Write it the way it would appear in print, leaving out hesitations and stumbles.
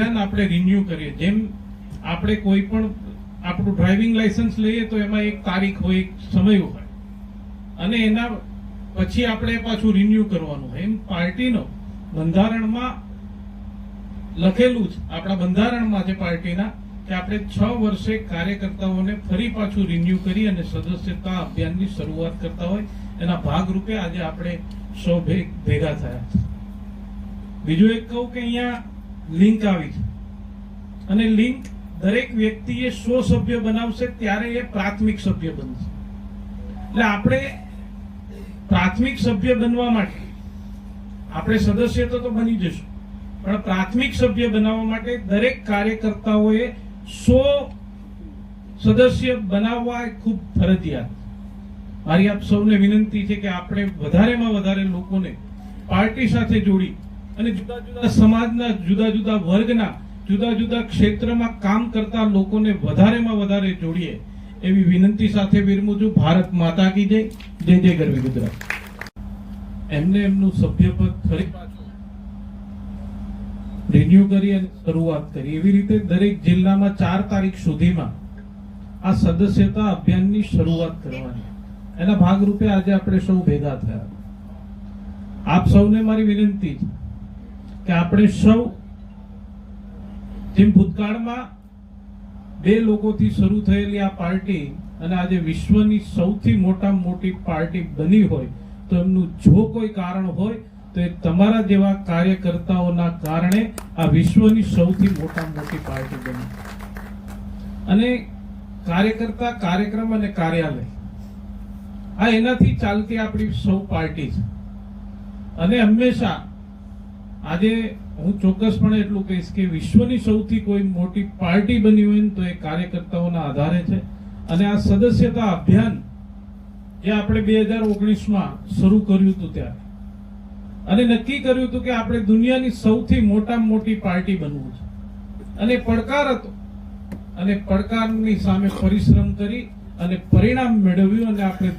આપણે રિન્યુ કરીએ, જેમ આપણે કોઈ પણ આપણું ડ્રાઇવિંગ લાયસન્સ લઈએ તો એમાં એક તારીખ હોય, એક સમય હોય અને એના પછી આપણે પાછું રિન્યુ કરવાનું હોય. એમ પાર્ટીનો બંધારણમાં લખેલું છે, આપણા બંધારણમાં છે પાર્ટીના, કે આપણે 6 વર્ષે કાર્યકર્તાઓને ફરી પાછું રિન્યુ કરી અને સદસ્યતા અભિયાનની શરૂઆત કરતા હોય. એના ભાગરૂપે આજે આપણે સૌ ભેગા થયા છે. બીજું એક કહું કે અહીંયા લિંક આવી છે અને લિંક દરેક વ્યક્તિએ 100 સભ્ય બનાવશે ત્યારે એ પ્રાથમિક સભ્ય બનશે. એટલે આપણે પ્રાથમિક સભ્ય બનવા માટે આપણે સદસ્ય તો બની જશું, પણ પ્રાથમિક સભ્ય બનાવવા માટે દરેક કાર્યકર્તાઓએ 100 સદસ્ય બનાવવા ખૂબ ફરજિયાત. મારી આપ સૌને વિનંતી છે કે આપણે વધારેમાં વધારે લોકોને પાર્ટી સાથે જોડી અને જુદા જુદા સમાજના, જુદા જુદા વર્ગના, જુદા જુદા ક્ષેત્રમાં કામ કરતા લોકોને વધારેમાં વધારે જોડીએ એવી વિનંતી સાથે વિરમું છું. ભારત માતા કી જય. જય જય ગરવી ગુજરાત. એમને એમનું સભ્યપદ ફરી પાછું રિન્યુ કરી અને શરૂઆત કરી. એવી રીતે દરેક જિલ્લામાં 4 તારીખ સુધીમાં આ સદસ્યતા અભિયાનની શરૂઆત કરવાની. એના ભાગરૂપે આજે આપણે સૌ ભેગા થયા. આપ સૌને મારી વિનંતી છે કે આપણે સૌ જેમ ભૂતકાળમાં 2 લોકોથી શરૂ થયેલી આ પાર્ટી અને આજે વિશ્વની સૌથી મોટામાં મોટી પાર્ટી બની હોય તો એમનું જો કોઈ કારણ હોય તો એ તમારા જેવા કાર્યકર્તાઓના કારણે આ વિશ્વની સૌથી મોટામાં મોટી પાર્ટી બની. અને કાર્યકર્તા, કાર્યક્રમ અને કાર્યાલય આ એનાથી ચાલતી આપણી સૌ પાર્ટી છે. અને હંમેશા આજે હું ચોક્કસપણે એટલું કહીશ કે વિશ્વની સૌથી કોઈ મોટી પાર્ટી બની હોય તો એ કાર્યકર્તાઓના આધારે છે. અને આ સદસ્યતા અભિયાન જે આપણે 2019માં શરૂ કર્યું હતું ત્યારે અને નક્કી કર્યું હતું કે આપણે દુનિયાની સૌથી મોટામાં મોટી પાર્ટી બનવું છે અને પડકાર હતો અને પડકારની સામે પરિશ્રમ કરી અને પરિણામ મેળવ્યું અને આપણે